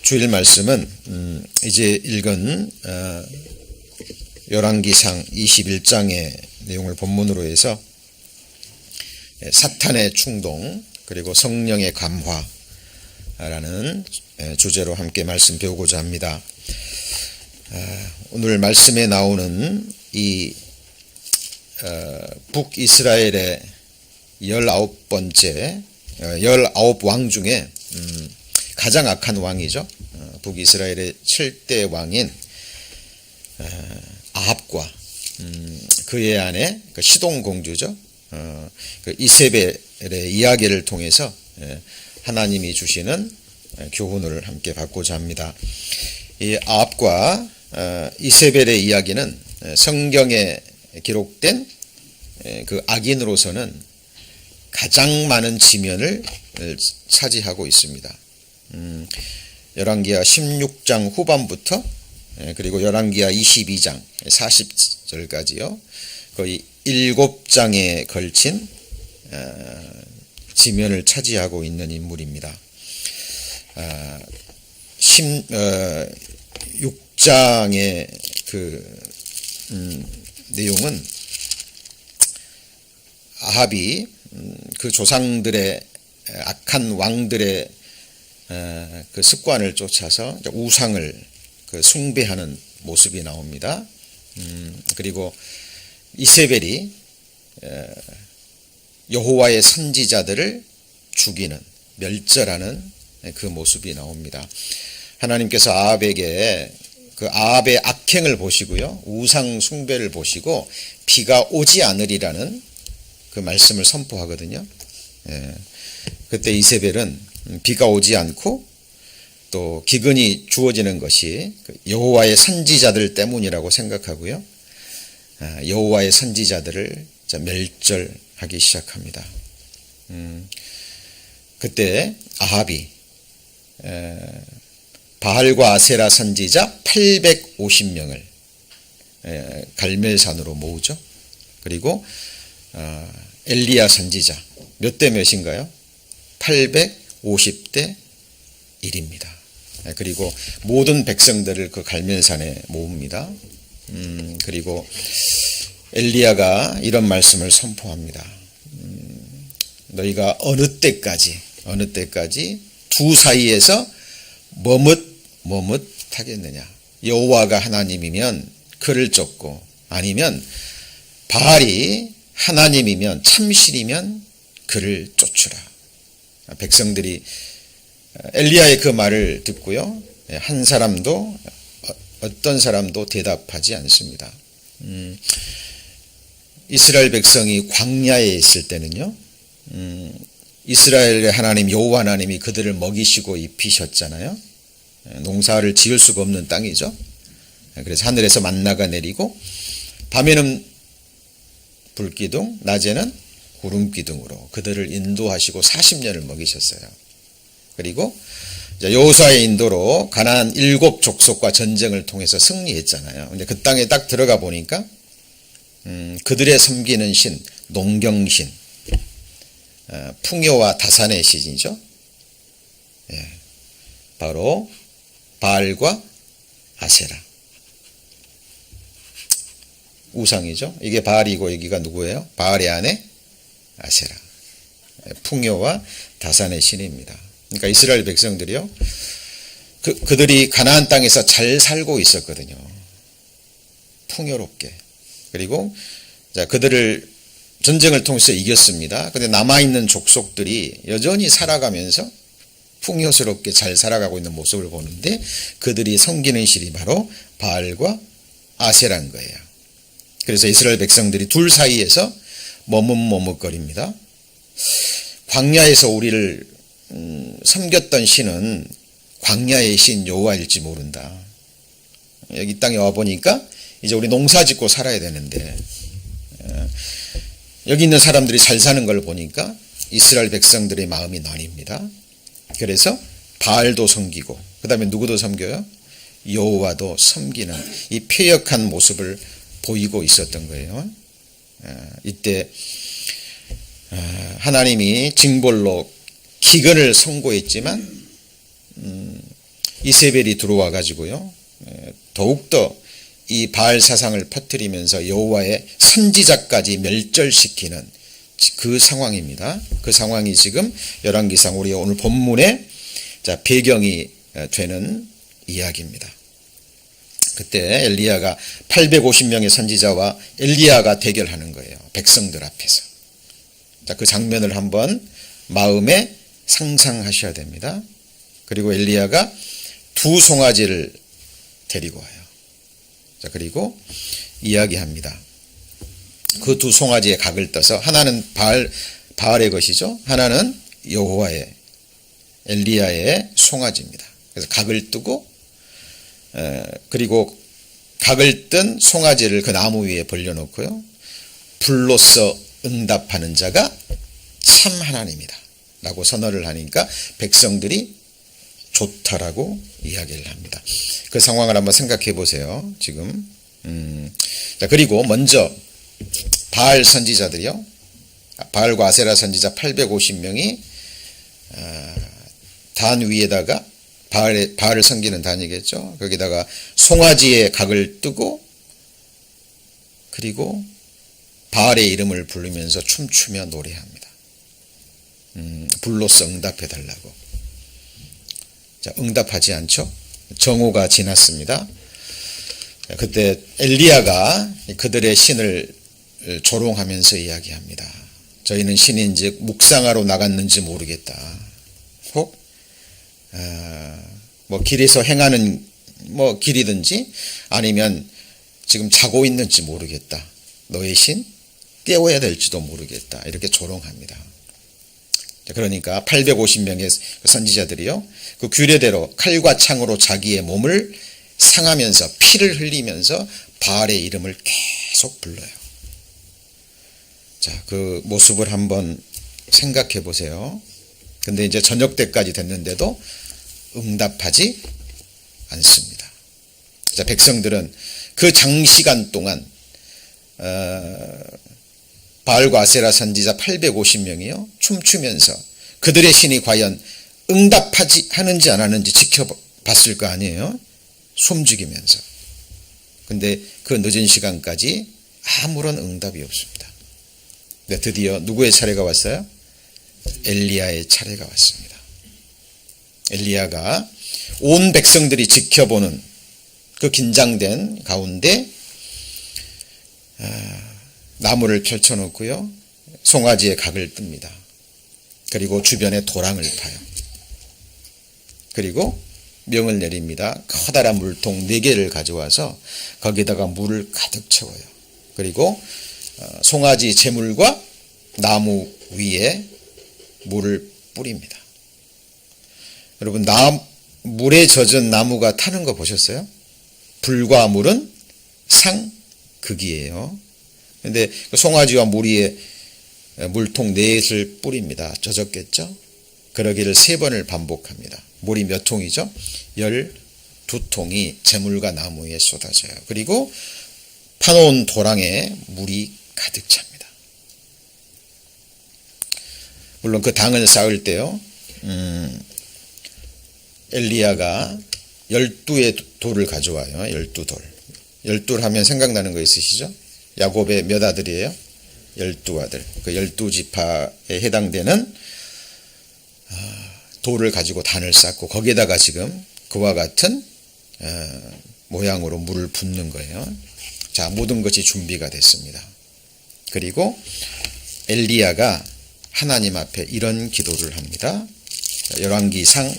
주일 말씀은 이제 읽은 열왕기상 21장의 내용을 본문으로 해서 사탄의 충동 그리고 성령의 감화라는 주제로 함께 말씀 배우고자 합니다. 오늘 말씀에 나오는 이 북이스라엘의 19번째 19왕 중에 가장 악한 왕이죠. 북이스라엘의 7대 왕인 아합과 그의 아내 시돈공주죠. 그 이세벨의 이야기를 통해서 하나님이 주시는 교훈을 함께 받고자 합니다. 이 아합과 이세벨의 이야기는 성경에 기록된 그 악인으로서는 가장 많은 지면을 차지하고 있습니다. 열왕기하 16장 후반부터 그리고 열왕기하 22장 40절까지요. 거의 7장에 걸친 지면을 차지하고 있는 인물입니다. 16장의 그 내용은 아합이 그 조상들의 악한 왕들의 그 습관을 쫓아서 우상을 그 숭배하는 모습이 나옵니다. 그리고 이세벨이 여호와의 선지자들을 죽이는 멸절하는 그 모습이 나옵니다. 하나님께서 아합에게 그 아합의 악행을 보시고요, 우상 숭배를 보시고 비가 오지 않으리라는 그 말씀을 선포하거든요. 그때 이세벨은 비가 오지 않고 또 기근이 주어지는 것이 여호와의 선지자들 때문이라고 생각하고요, 여호와의 선지자들을 멸절하기 시작합니다. 그때 아합이 바알과 아세라 선지자 850명을 갈멜산으로 모으죠. 그리고 엘리야 선지자 몇 대 몇인가요? 850대 1입니다. 그리고 모든 백성들을 그 갈멜산에 모읍니다. 그리고 엘리야가 이런 말씀을 선포합니다. 너희가 어느 때까지 두 사이에서 머뭇하겠느냐. 여호와가 하나님이면 그를 쫓고 아니면 바알이 하나님이면 참신이면 그를 쫓으라. 백성들이 엘리야의 그 말을 듣고요, 한 사람도 어떤 사람도 대답하지 않습니다. 이스라엘 백성이 광야에 있을 때는요, 이스라엘의 하나님 여호와 하나님이 그들을 먹이시고 입히셨잖아요. 농사를 지을 수가 없는 땅이죠. 그래서 하늘에서 만나가 내리고 밤에는 불기둥, 낮에는 구름기둥으로 그들을 인도하시고 40년을 먹이셨어요. 그리고 여호수아의 인도로 가나안 7 족속과 전쟁을 통해서 승리했잖아요. 근데 그 땅에 딱 들어가 보니까 그들의 섬기는 신, 농경신, 풍요와 다산의 신이죠. 바로 바알과 아세라. 우상이죠. 이게 바알이고 여기가 누구예요? 바알의 아내 아세라. 풍요와 다산의 신입니다. 그러니까 이스라엘 백성들이요, 그들이 가나안 땅에서 잘 살고 있었거든요. 풍요롭게. 그리고 그들을 전쟁을 통해서 이겼습니다. 그런데 남아있는 족속들이 여전히 살아가면서 풍요스럽게 잘 살아가고 있는 모습을 보는데 그들이 섬기는 신이 바로 바알과 아세라인 거예요. 그래서 이스라엘 백성들이 둘 사이에서 머뭇거립니다. 광야에서 우리를 섬겼던 신은 광야의 신 여호와일지 모른다. 여기 땅에 와보니까 이제 우리 농사 짓고 살아야 되는데 여기 있는 사람들이 잘 사는 걸 보니까 이스라엘 백성들의 마음이 나뉩니다. 그래서 바알도 섬기고 그 다음에 누구도 섬겨요? 여호와도 섬기는 이 패역한 모습을 보이고 있었던 거예요. 이때 하나님이 징벌로 기근을 선고했지만 이세벨이 들어와 가지고요, 더욱더 이 바알 사상을 퍼뜨리면서 여호와의 선지자까지 멸절시키는 그 상황입니다. 그 상황이 지금 열왕기상 우리 오늘 본문의 배경이 되는 이야기입니다. 그때 엘리야가 850명의 선지자와 엘리야가 대결하는 거예요. 백성들 앞에서. 그 장면을 한번 마음에 상상하셔야 됩니다. 그리고 엘리야가 두 송아지를 데리고 와요. 그리고 이야기합니다. 그 두 송아지의 각을 떠서 하나는 바알의 것이죠. 하나는 여호와의 엘리야의 송아지입니다. 그래서 각을 뜨고 그리고 각을 뜬 송아지를 그 나무 위에 벌려놓고요. 불로써 응답하는 자가 참 하나님이다 라고 선언을 하니까 백성들이 좋다라고 이야기를 합니다. 그 상황을 한번 생각해 보세요. 지금 그리고 먼저 바알 선지자들이요, 바알과 아세라 선지자 850명이 단 위에다가 바알을 섬기는 단이겠죠. 거기다가 송아지의 각을 뜨고 그리고 바알의 이름을 부르면서 춤추며 노래합니다. 불로써 응답해 달라고. 자, 응답하지 않죠. 정오가 지났습니다. 그때 엘리야가 그들의 신을 조롱하면서 이야기합니다. 저희는 신인즉 묵상하러 나갔는지 모르겠다. 혹 길에서 행하는 길이든지 아니면 지금 자고 있는지 모르겠다. 너의 신 깨워야 될지도 모르겠다. 이렇게 조롱합니다. 그러니까 850명의 선지자들이요, 그 규례대로 칼과 창으로 자기의 몸을 상하면서 피를 흘리면서 바알의 이름을 계속 불러요. 자, 그 모습을 한번 생각해 보세요. 근데 이제 저녁 때까지 됐는데도 응답하지 않습니다. 자, 백성들은 그 장시간 동안 바알과 아세라 선지자 850명이요 춤추면서 그들의 신이 과연 응답하지 하는지 안 하는지 지켜봤을 거 아니에요. 숨죽이면서. 근데 그 늦은 시간까지 아무런 응답이 없습니다. 근데 드디어 누구의 차례가 왔어요? 엘리야의 차례가 왔습니다. 엘리야가 온 백성들이 지켜보는 그 긴장된 가운데 나무를 펼쳐놓고요, 송아지의 각을 뜹니다. 그리고 주변에 도랑을 파요. 그리고 명을 내립니다. 커다란 물통 4개를 가져와서 거기다가 물을 가득 채워요. 그리고 송아지 제물과 나무 위에 물을 뿌립니다. 여러분, 물에 젖은 나무가 타는 거 보셨어요? 불과 물은 상극이에요. 그런데 송아지와 물 위에 물통 4을 뿌립니다. 젖었겠죠? 그러기를 3번을 반복합니다. 물이 몇 통이죠? 12통이 제물과 나무 위에 쏟아져요. 그리고 파놓은 도랑에 물이 가득 찹니다. 물론 그 당을 쌓을 때요, 엘리야가 12의 돌을 가져와요. 12돌. 12 하면 생각나는 거 있으시죠? 야곱의 몇 아들이에요? 12아들. 그 12지파에 해당되는 돌을 가지고 단을 쌓고 거기에다가 지금 그와 같은 모양으로 물을 붓는 거예요. 자, 모든 것이 준비가 됐습니다. 그리고 엘리야가 하나님 앞에 이런 기도를 합니다. 열왕기상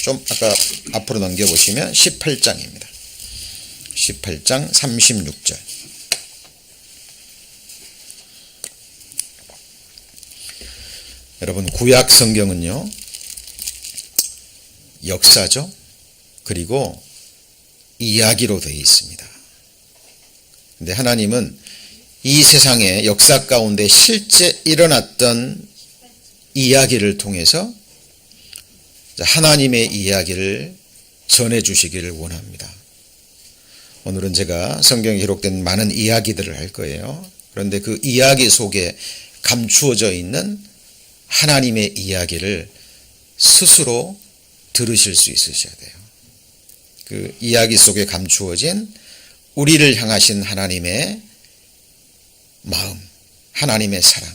좀 아까 앞으로 넘겨보시면 18장입니다. 18장 36절. 여러분, 구약 성경은요, 역사죠. 그리고 이야기로 되어 있습니다. 근데 하나님은 이 세상의 역사 가운데 실제 일어났던 이야기를 통해서 하나님의 이야기를 전해주시기를 원합니다. 오늘은 제가 성경에 기록된 많은 이야기들을 할 거예요. 그런데 그 이야기 속에 감추어져 있는 하나님의 이야기를 스스로 들으실 수 있으셔야 돼요. 그 이야기 속에 감추어진 우리를 향하신 하나님의 마음, 하나님의 사랑,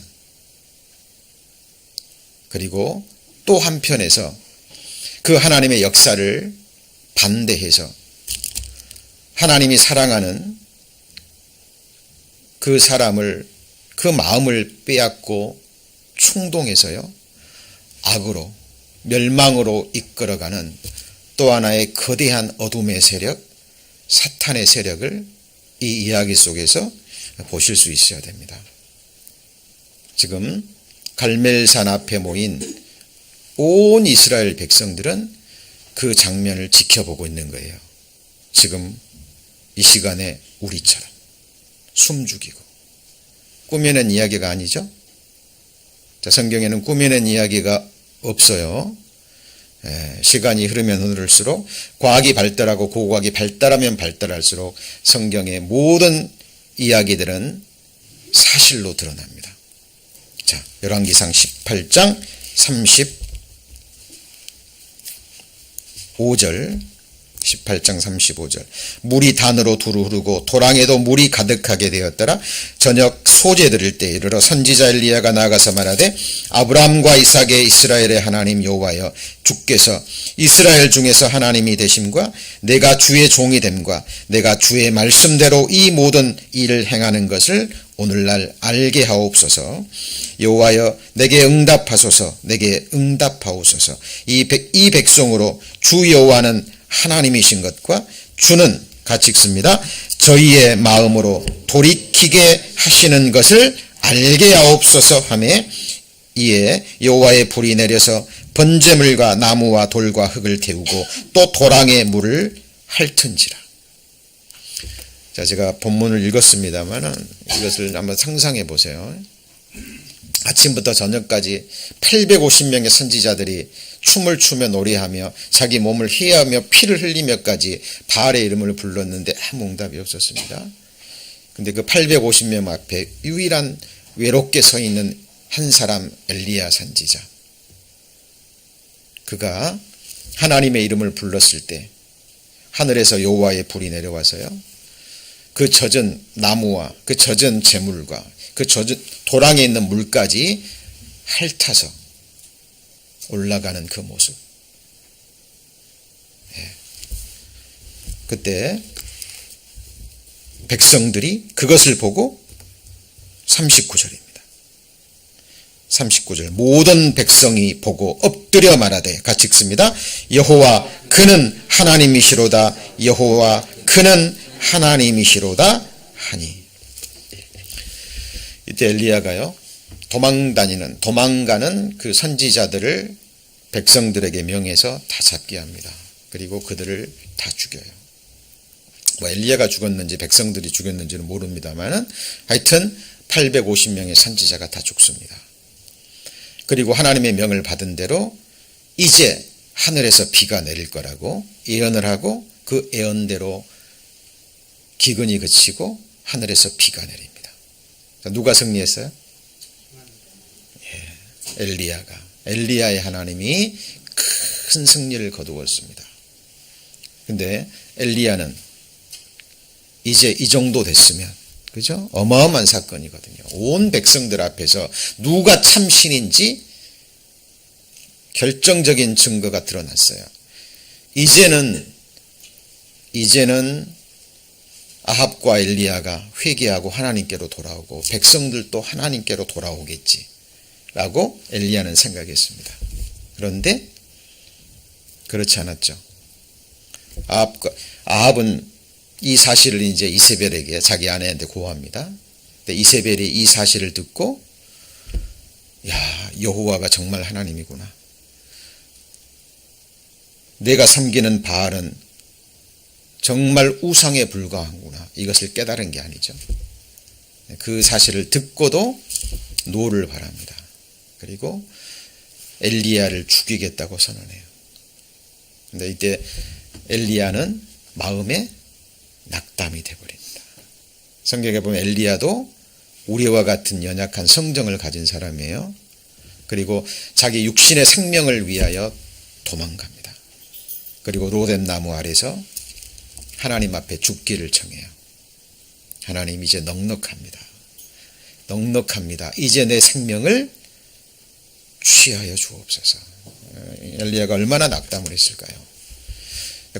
그리고 또 한편에서 그 하나님의 역사를 반대해서 하나님이 사랑하는 그 사람을, 그 마음을 빼앗고 충동해서요 악으로, 멸망으로 이끌어가는 또 하나의 거대한 어둠의 세력, 사탄의 세력을 이 이야기 속에서 보실 수 있어야 됩니다. 지금 갈멜산 앞에 모인 온 이스라엘 백성들은 그 장면을 지켜보고 있는 거예요. 지금 이 시간에 우리처럼 숨죽이고. 꾸며낸 이야기가 아니죠. 자, 성경에는 꾸며낸 이야기가 없어요. 시간이 흐르면 흐를수록, 과학이 발달하고 고고학이 발달하면 발달할수록 성경의 모든 이야기들은 사실로 드러납니다. 자, 열왕기상 18장 35절, 18장 35절. 물이 단으로 두루 흐르고 도랑에도 물이 가득하게 되었더라. 저녁 소재 드릴 때 이르러 선지자 엘리야가 나가서 말하되, 아브라함과 이삭의 이스라엘의 하나님 여호와여, 주께서 이스라엘 중에서 하나님이 되심과 내가 주의 종이 됨과 내가 주의 말씀대로 이 모든 일을 행하는 것을 오늘날 알게 하옵소서. 여호와여, 내게 응답하소서. 내게 응답하옵소서. 이 백성으로 주 여호와는 하나님이신 것과 주는, 같이 읽습니다, 저희의 마음으로 돌이키게 하시는 것을 알게 하옵소서 하며, 이에 여호와의 불이 내려서 번제물과 나무와 돌과 흙을 태우고 또 도랑의 물을 핥은지라. 자, 제가 본문을 읽었습니다만 이것을 한번 상상해 보세요. 아침부터 저녁까지 850명의 선지자들이 춤을 추며 노래하며 자기 몸을 희애하며 피를 흘리며까지 바알의 이름을 불렀는데 아무 응답이 없었습니다. 근데 그 850명 앞에 유일한 외롭게 서 있는 한 사람, 엘리야 선지자. 그가 하나님의 이름을 불렀을 때 하늘에서 여호와의 불이 내려와서요, 그 젖은 나무와 그 젖은 재물과 그 젖은 도랑에 있는 물까지 핥아서 올라가는 그 모습. 그때 백성들이 그것을 보고 39절입니다. 39절. 모든 백성이 보고 엎드려 말하되, 같이 읽습니다. 여호와 그는 하나님이시로다. 여호와 그는 하나님이시로다 하니. 이때 엘리야가요 도망가는 그 선지자들을 백성들에게 명해서 다 잡게 합니다. 그리고 그들을 다 죽여요. 뭐 엘리야가 죽었는지 백성들이 죽였는지는 모릅니다만은 하여튼 850명의 선지자가 다 죽습니다. 그리고 하나님의 명을 받은 대로 이제 하늘에서 비가 내릴 거라고 예언을 하고, 그 예언대로 기근이 그치고 하늘에서 비가 내립니다. 누가 승리했어요? 엘리야의 하나님이 큰 승리를 거두었습니다. 근데 엘리야는 이제 이 정도 됐으면, 그죠? 어마어마한 사건이거든요. 온 백성들 앞에서 누가 참 신인지 결정적인 증거가 드러났어요. 이제는 아합과 엘리야가 회개하고 하나님께로 돌아오고 백성들도 하나님께로 돌아오겠지라고 엘리야는 생각했습니다. 그런데 그렇지 않았죠. 아합은 이 사실을 이제 이세벨에게, 자기 아내한테 고합니다. 근데 이세벨이 이 사실을 듣고, 야, 여호와가 정말 하나님이구나. 내가 섬기는 바알은 정말 우상에 불과하구나. 이것을 깨달은 게 아니죠. 그 사실을 듣고도 노를 바랍니다. 그리고 엘리야를 죽이겠다고 선언해요. 근데 이때 엘리야는 마음에 낙담이 되어버립니다. 성경에 보면 엘리야도 우리와 같은 연약한 성정을 가진 사람이에요. 그리고 자기 육신의 생명을 위하여 도망갑니다. 그리고 로뎀 나무 아래서 하나님 앞에 죽기를 청해요. 하나님 이제 넉넉합니다. 넉넉합니다. 이제 내 생명을 취하여 주옵소서. 엘리야가 얼마나 낙담을 했을까요?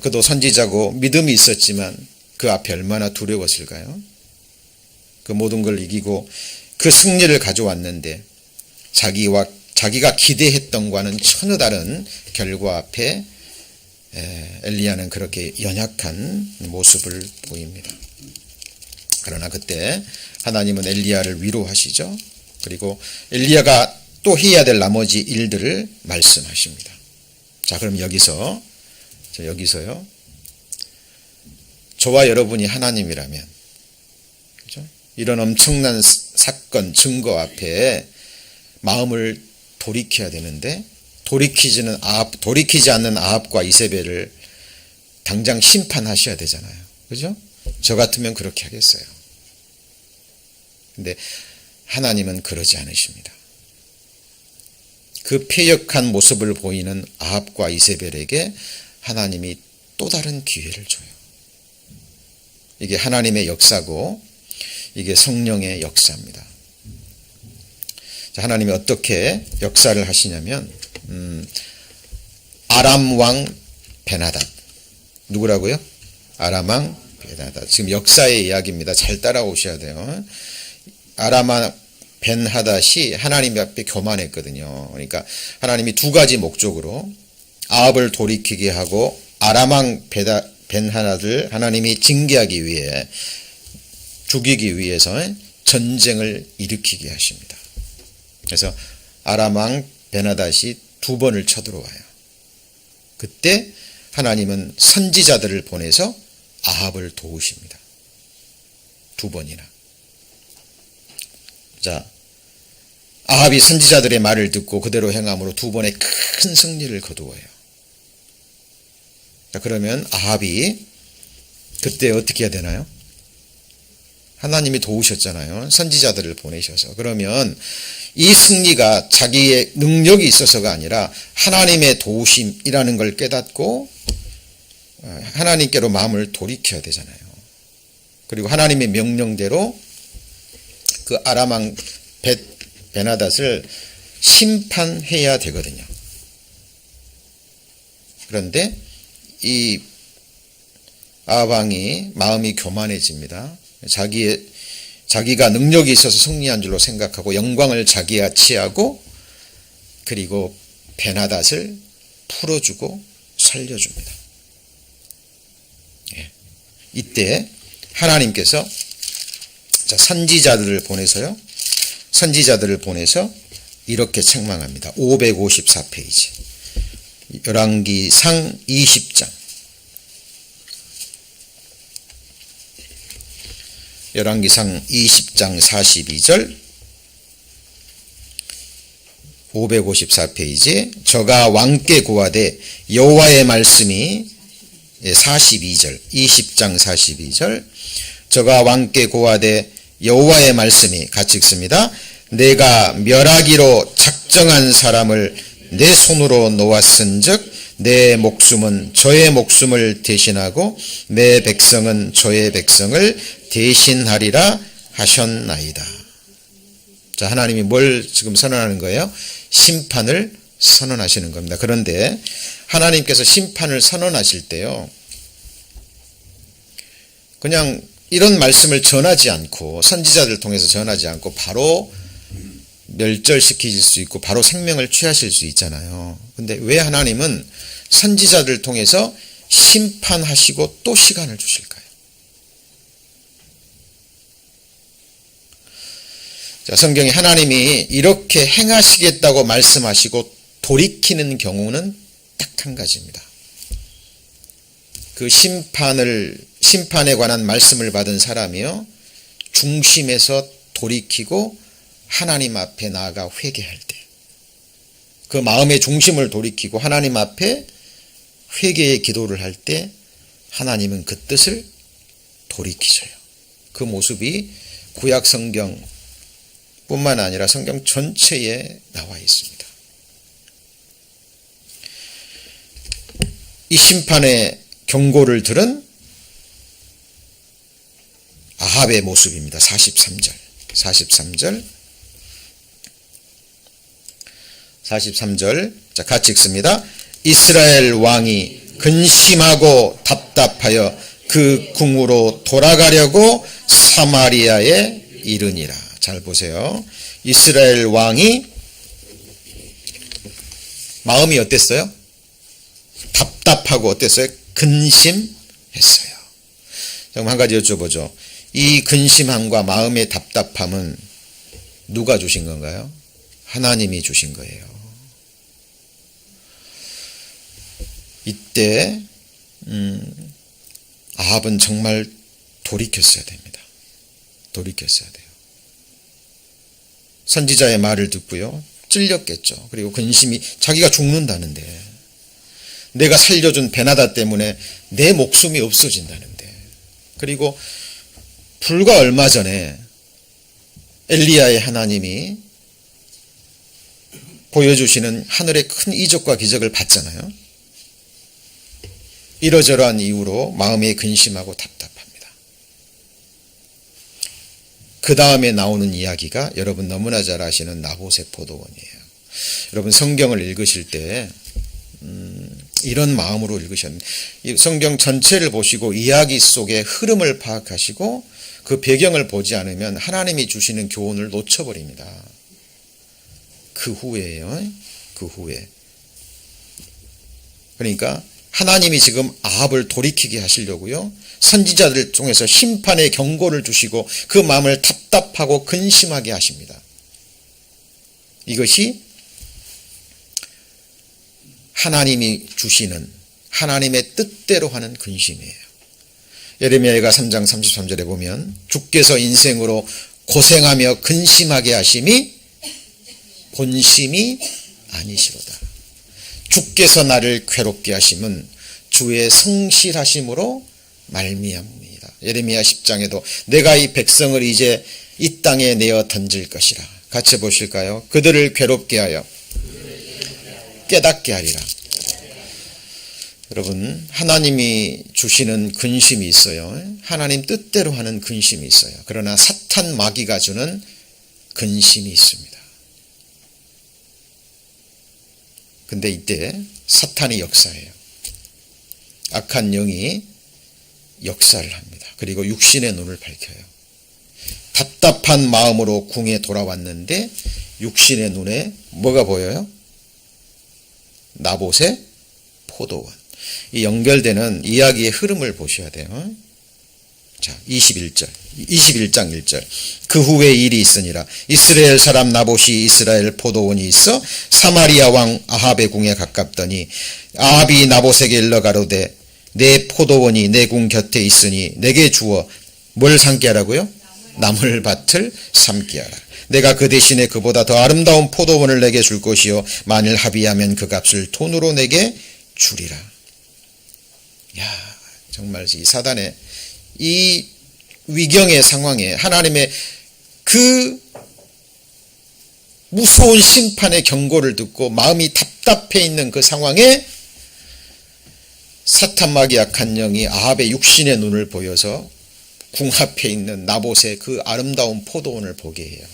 그도 선지자고 믿음이 있었지만 그 앞에 얼마나 두려웠을까요? 그 모든 걸 이기고 그 승리를 가져왔는데 자기가 기대했던 과는 전혀 다른 결과 앞에 엘리야는 그렇게 연약한 모습을 보입니다. 그러나 그때 하나님은 엘리야를 위로하시죠. 그리고 엘리야가 또 해야 될 나머지 일들을 말씀하십니다. 자, 그럼 여기서요. 저와 여러분이 하나님이라면, 그죠? 이런 엄청난 사건, 증거 앞에 마음을 돌이켜야 되는데, 돌이키지 않는 아합과 이세벨을 당장 심판하셔야 되잖아요. 그죠? 저 같으면 그렇게 하겠어요. 근데 하나님은 그러지 않으십니다. 그 패역한 모습을 보이는 아합과 이세벨에게 하나님이 또 다른 기회를 줘요. 이게 하나님의 역사고 이게 성령의 역사입니다. 자, 하나님이 어떻게 역사를 하시냐면 아람 왕 베나닷, 누구라고요? 아람 왕 베나닷. 지금 역사의 이야기입니다. 잘 따라오셔야 돼요. 아람 왕 벤하닷이 하나님 앞에 교만했거든요. 그러니까 하나님이 두 가지 목적으로 아합을 돌이키게 하고 아람 왕 벤하닷을 하나님이 징계하기 위해, 죽이기 위해서 전쟁을 일으키게 하십니다. 그래서 아람 왕 벤하닷이 두 번을 쳐들어와요. 그때 하나님은 선지자들을 보내서 아합을 도우십니다. 두 번이나. 자, 아합이 선지자들의 말을 듣고 그대로 행함으로 두 번의 큰 승리를 거두어요. 자, 그러면 아합이 그때 어떻게 해야 되나요? 하나님이 도우셨잖아요. 선지자들을 보내셔서. 그러면 이 승리가 자기의 능력이 있어서가 아니라 하나님의 도우심이라는 걸 깨닫고 하나님께로 마음을 돌이켜야 되잖아요. 그리고 하나님의 명령대로 그 아람 왕 베나닷을 심판해야 되거든요. 그런데 이 아합 왕이 마음이 교만해집니다. 자기가 능력이 있어서 승리한 줄로 생각하고 영광을 자기가 취하고, 그리고 베나닷을 풀어주고 살려줍니다. 이때 하나님께서 선지자들을 보내서 이렇게 책망합니다. 554페이지 열왕기상 20장 열왕기상 20장 42절 554페이지 저가 왕께 구하되 여호와의 말씀이 42절 20장 42절 저가 왕께 구하되 여호와의 말씀이 같이 읽습니다. 내가 멸하기로 작정한 사람을 내 손으로 놓았은즉 내 목숨은 저의 목숨을 대신하고 내 백성은 저의 백성을 대신하리라 하셨나이다. 자, 하나님이 뭘 지금 선언하는 거예요? 심판을 선언하시는 겁니다. 그런데 하나님께서 심판을 선언하실 때요, 그냥 이런 말씀을 전하지 않고, 선지자들 통해서 전하지 않고 바로 멸절시키실 수 있고 바로 생명을 취하실 수 있잖아요. 근데 왜 하나님은 선지자들 통해서 심판하시고 또 시간을 주실까요? 자, 성경에 하나님이 이렇게 행하시겠다고 말씀하시고 돌이키는 경우는 딱 한 가지입니다. 그 심판에 관한 말씀을 받은 사람이요, 중심에서 돌이키고 하나님 앞에 나아가 회개할 때, 그 마음의 중심을 돌이키고 하나님 앞에 회개의 기도를 할 때 하나님은 그 뜻을 돌이키셔요. 그 모습이 구약 성경 뿐만 아니라 성경 전체에 나와 있습니다. 이 심판의 경고를 들은 아합의 모습입니다. 43절. 43절. 자, 같이 읽습니다. 이스라엘 왕이 근심하고 답답하여 그 궁으로 돌아가려고 사마리아에 이르니라. 잘 보세요. 이스라엘 왕이 마음이 어땠어요? 답답하고 어땠어요? 근심했어요. 그럼 한 가지 여쭤보죠. 이 근심함과 마음의 답답함은 누가 주신 건가요? 하나님이 주신 거예요. 이때 아합은 정말 돌이켰어야 됩니다. 돌이켰어야 돼요. 선지자의 말을 듣고요. 찔렸겠죠. 그리고 근심이 자기가 죽는다는데, 내가 살려준 베나다 때문에 내 목숨이 없어진다는데, 그리고 불과 얼마 전에 엘리야의 하나님이 보여주시는 하늘의 큰 이적과 기적을 봤잖아요. 이러저러한 이유로 마음에 근심하고 답답합니다. 그 다음에 나오는 이야기가 여러분 너무나 잘 아시는 나봇의 포도원이에요. 여러분 성경을 읽으실 때 이런 마음으로 읽으셨는데, 성경 전체를 보시고 이야기 속의 흐름을 파악하시고 그 배경을 보지 않으면 하나님이 주시는 교훈을 놓쳐버립니다. 그 후에요. 그 후에. 그러니까 하나님이 지금 아합을 돌이키게 하시려고요. 선지자들 통해서 심판의 경고를 주시고 그 마음을 답답하고 근심하게 하십니다. 이것이 하나님이 주시는 하나님의 뜻대로 하는 근심이에요. 예레미야가 3장 33절에 보면 주께서 인생으로 고생하며 근심하게 하심이 본심이 아니시로다. 주께서 나를 괴롭게 하심은 주의 성실하심으로 말미암습니다. 예레미야 10장에도 내가 이 백성을 이제 이 땅에 내어 던질 것이라. 같이 보실까요? 그들을 괴롭게 하여 깨닫게 하리라. 여러분, 하나님이 주시는 근심이 있어요. 하나님 뜻대로 하는 근심이 있어요. 그러나 사탄 마귀가 주는 근심이 있습니다. 근데 이때 사탄이 역사해요. 악한 영이 역사를 합니다. 그리고 육신의 눈을 밝혀요. 답답한 마음으로 궁에 돌아왔는데 육신의 눈에 뭐가 보여요? 나봇의 포도원. 이 연결되는 이야기의 흐름을 보셔야 돼요. 자, 21장 1절. 그 후에 일이 있으니라. 이스라엘 사람 나봇이 이스라엘 포도원이 있어 사마리아 왕 아합의 궁에 가깝더니 아합이 나봇에게 일러 가로되 내 포도원이 내 궁 곁에 있으니 내게 주어 뭘 삼게 하라고요? 나물밭을 삼게 하라. 내가 그 대신에 그보다 더 아름다운 포도원을 내게 줄 것이요 만일 합의하면 그 값을 돈으로 내게 주리라. 야, 정말 이 사단의 이 위경의 상황에 하나님의 그 무서운 심판의 경고를 듣고 마음이 답답해 있는 그 상황에 사탄 마귀 악한 영이 아합의 육신의 눈을 보여서 궁 앞에 있는 나봇의 그 아름다운 포도원을 보게 해요.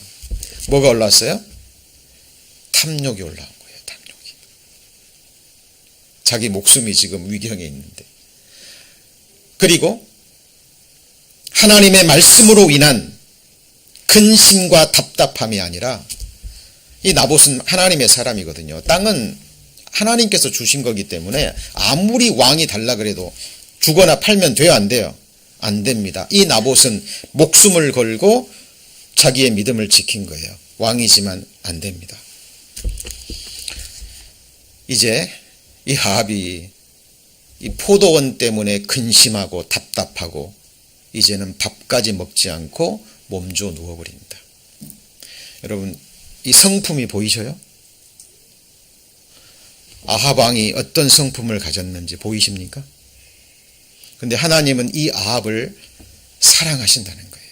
뭐가 올랐어요? 탐욕이 올라온 거예요. 탐욕이. 자기 목숨이 지금 위경에 있는데. 그리고 하나님의 말씀으로 인한 근심과 답답함이 아니라, 이 나봇은 하나님의 사람이거든요. 땅은 하나님께서 주신 거기 때문에 아무리 왕이 달라 그래도 주거나 팔면 돼요, 안 돼요? 안 됩니다. 이 나봇은 목숨을 걸고 자기의 믿음을 지킨 거예요. 왕이지만 안 됩니다. 이제 이 아합이 이 포도원 때문에 근심하고 답답하고 이제는 밥까지 먹지 않고 몸져 누워버립니다. 여러분, 이 성품이 보이셔요? 아합 왕이 어떤 성품을 가졌는지 보이십니까? 근데 하나님은 이 아합을 사랑하신다는 거예요.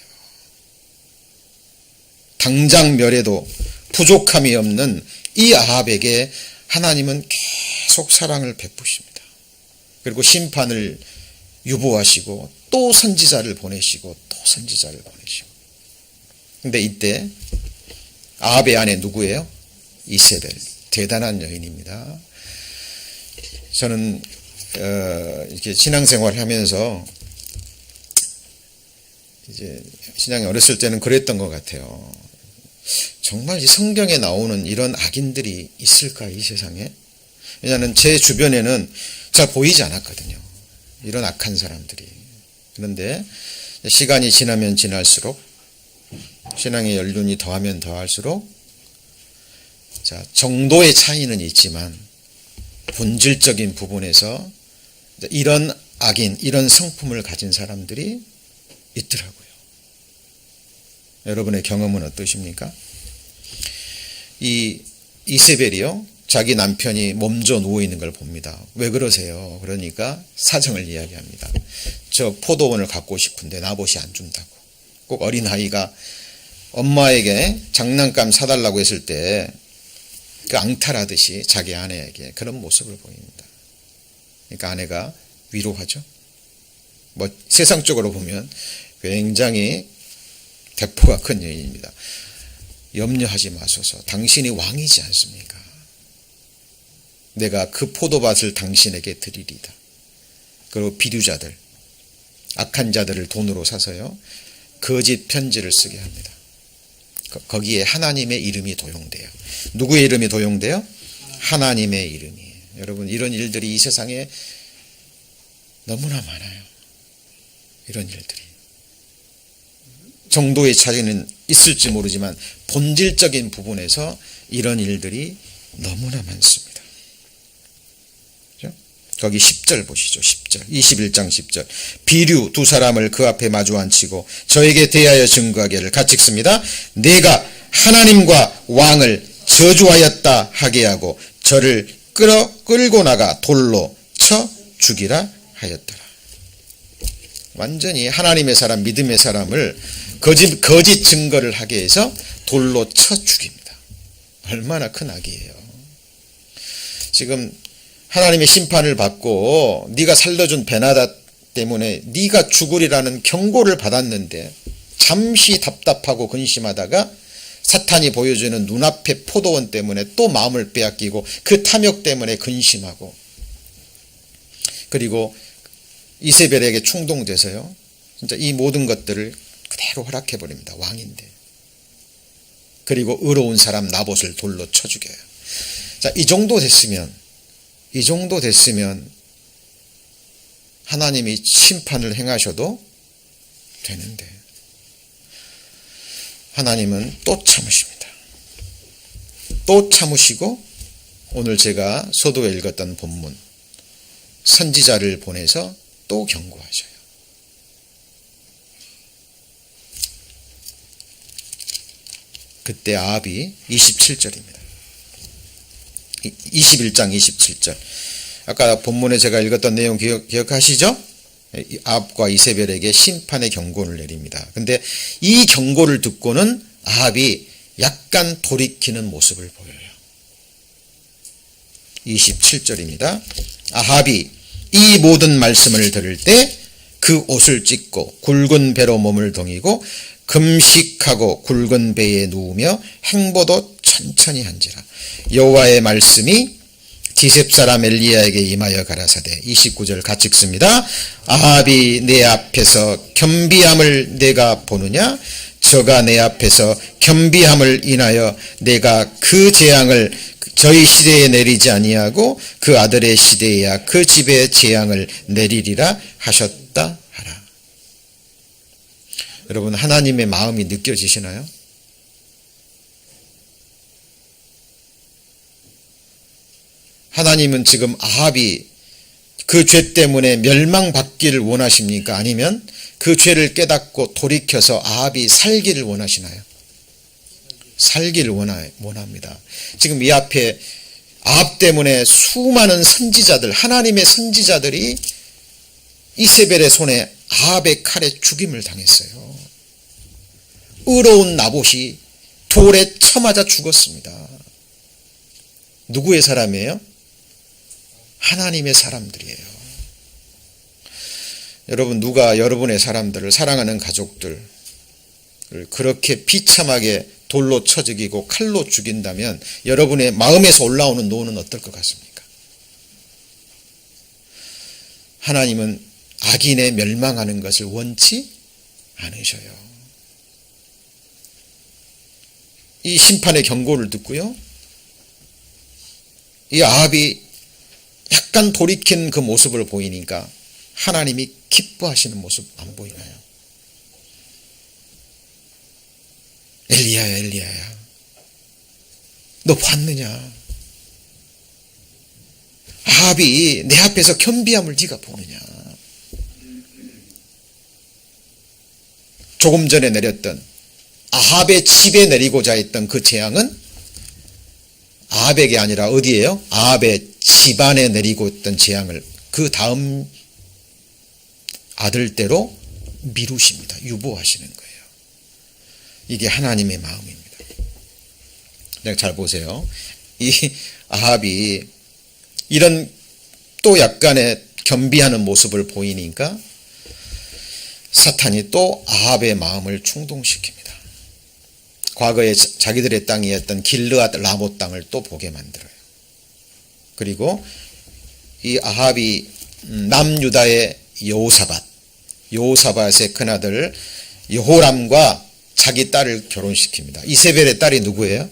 당장 멸해도 부족함이 없는 이 아합에게 하나님은 계속 사랑을 베푸십니다. 그리고 심판을 유보하시고 또 선지자를 보내시고 또 선지자를 보내시고. 근데 이때 아합의 아내 누구예요? 이세벨. 대단한 여인입니다. 저는 이렇게 신앙생활을 하면서 이제 신앙이 어렸을 때는 그랬던 것 같아요. 정말 이 성경에 나오는 이런 악인들이 있을까, 이 세상에? 왜냐하면 제 주변에는 잘 보이지 않았거든요. 이런 악한 사람들이. 그런데 시간이 지나면 지날수록, 신앙의 연륜이 더하면 더할수록, 자, 정도의 차이는 있지만 본질적인 부분에서 이런 악인, 이런 성품을 가진 사람들이 있더라고요. 여러분의 경험은 어떠십니까? 이 이세벨이요, 자기 남편이 몸져 누워 있는 걸 봅니다. 왜 그러세요? 그러니까 사정을 이야기합니다. 저 포도원을 갖고 싶은데 나봇이 안 준다고. 꼭 어린아이가 엄마에게 장난감 사달라고 했을 때 그 앙탈하듯이 자기 아내에게 그런 모습을 보입니다. 그러니까 아내가 위로하죠. 뭐 세상적으로 보면 굉장히 대포가 큰 여인입니다. 염려하지 마소서. 당신이 왕이지 않습니까? 내가 그 포도밭을 당신에게 드리리다. 그리고 비류자들, 악한 자들을 돈으로 사서요, 거짓 편지를 쓰게 합니다. 거기에 하나님의 이름이 도용돼요. 누구의 이름이 도용돼요? 하나님의 이름이에요. 여러분, 이런 일들이 이 세상에 너무나 많아요. 이런 일들이. 정도의 차이는 있을지 모르지만 본질적인 부분에서 이런 일들이 너무나 많습니다. 그렇죠? 거기 10절 보시죠. 10절. 21장 10절. 비류 두 사람을 그 앞에 마주 앉히고 저에게 대하여 증거하기를. 같이 읽습니다. 내가 하나님과 왕을 저주하였다 하게 하고 저를 끌고 나가 돌로 쳐 죽이라 하였더라. 완전히 하나님의 사람, 믿음의 사람을 거짓 증거를 하게 해서 돌로 쳐 죽입니다. 얼마나 큰 악이에요. 지금 하나님의 심판을 받고 네가 살려준 베나다 때문에 네가 죽으리라는 경고를 받았는데 잠시 답답하고 근심하다가 사탄이 보여주는 눈앞의 포도원 때문에 또 마음을 빼앗기고 그 탐욕 때문에 근심하고, 그리고 이세벨에게 충동돼서요, 진짜 이 모든 것들을 그대로 허락해버립니다. 왕인데. 그리고 의로운 사람 나봇을 돌로 쳐 죽여요. 자, 이 정도 됐으면 하나님이 심판을 행하셔도 되는데 하나님은 또 참으십니다. 또 참으시고 오늘 제가 서두에 읽었던 본문, 선지자를 보내서 또 경고하셔요. 그때 아합이 27절입니다. 21장 27절. 아까 본문에 제가 읽었던 내용 기억하시죠? 아합과 이세벨에게 심판의 경고를 내립니다. 근데 이 경고를 듣고는 아합이 약간 돌이키는 모습을 보여요. 27절입니다. 아합이 이 모든 말씀을 들을 때 그 옷을 찢고 굵은 배로 몸을 동이고 금식하고 굵은 배에 누우며 행보도 천천히 한지라. 여호와의 말씀이 디셉 사람 엘리야에게 임하여 가라사대. 29절 같이 읽습니다. 아합이 내 앞에서 겸비함을 내가 보느냐? 저가 내 앞에서 겸비함을 인하여 내가 그 재앙을 저희 시대에 내리지 아니하고 그 아들의 시대에야 그 집에 재앙을 내리리라 하셨다 하라. 여러분, 하나님의 마음이 느껴지시나요? 하나님은 지금 아합이 그 죄 때문에 멸망받기를 원하십니까? 아니면 그 죄를 깨닫고 돌이켜서 아합이 살기를 원하시나요? 살기를 원합니다. 지금 이 앞에 아합 때문에 수많은 선지자들, 하나님의 선지자들이 이세벨의 손에 아합의 칼에 죽임을 당했어요. 의로운 나봇이 돌에 쳐맞아 죽었습니다. 누구의 사람이에요? 하나님의 사람들이에요. 여러분, 누가 여러분의 사람들을, 사랑하는 가족들을 그렇게 비참하게 돌로 쳐 죽이고 칼로 죽인다면 여러분의 마음에서 올라오는 노는 어떨 것 같습니까? 하나님은 악인의 멸망하는 것을 원치 않으셔요. 이 심판의 경고를 듣고요, 이 아합이 약간 돌이킨 그 모습을 보이니까 하나님이 기뻐하시는 모습 안 보이나요? 엘리야야, 엘리야야, 너 봤느냐? 아합이 내 앞에서 겸비함을 네가 보느냐? 조금 전에 내렸던, 아합의 집에 내리고자 했던 그 재앙은 아합에게 아니라 어디예요? 아합의 집안에 내리고 있던 재앙을 그 다음 아들대로 미루십니다. 유보하시는 거예요. 이게 하나님의 마음입니다. 잘 보세요. 이 아합이 이런 또 약간의 겸비하는 모습을 보이니까 사탄이 또 아합의 마음을 충동시킵니다. 과거에 자기들의 땅이었던 길르앗 라못 땅을 또 보게 만들어요. 그리고 이 아합이 남유다의 여호사밧의 큰아들 여호람과 자기 딸을 결혼시킵니다. 이세벨의 딸이 누구예요?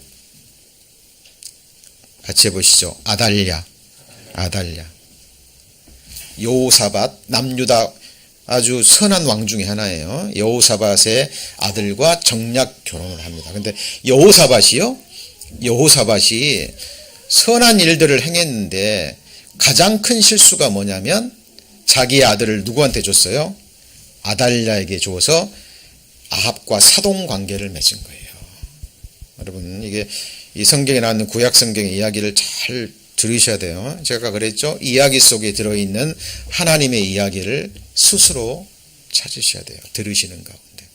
같이 해보시죠. 아달랴. 여호사밧, 남유다 아주 선한 왕 중에 하나예요. 여호사밧의 아들과 정략 결혼을 합니다. 근데 여호사밧이 선한 일들을 행했는데 가장 큰 실수가 뭐냐면 자기의 아들을 누구한테 줬어요? 아달랴에게 줘서 아합과 사돈 관계를 맺은 거예요. 여러분, 이게 이 성경에 나오는 구약 성경의 이야기를 잘 들으셔야 돼요. 제가 그랬죠? 이야기 속에 들어있는 하나님의 이야기를 스스로 찾으셔야 돼요. 들으시는 가운데.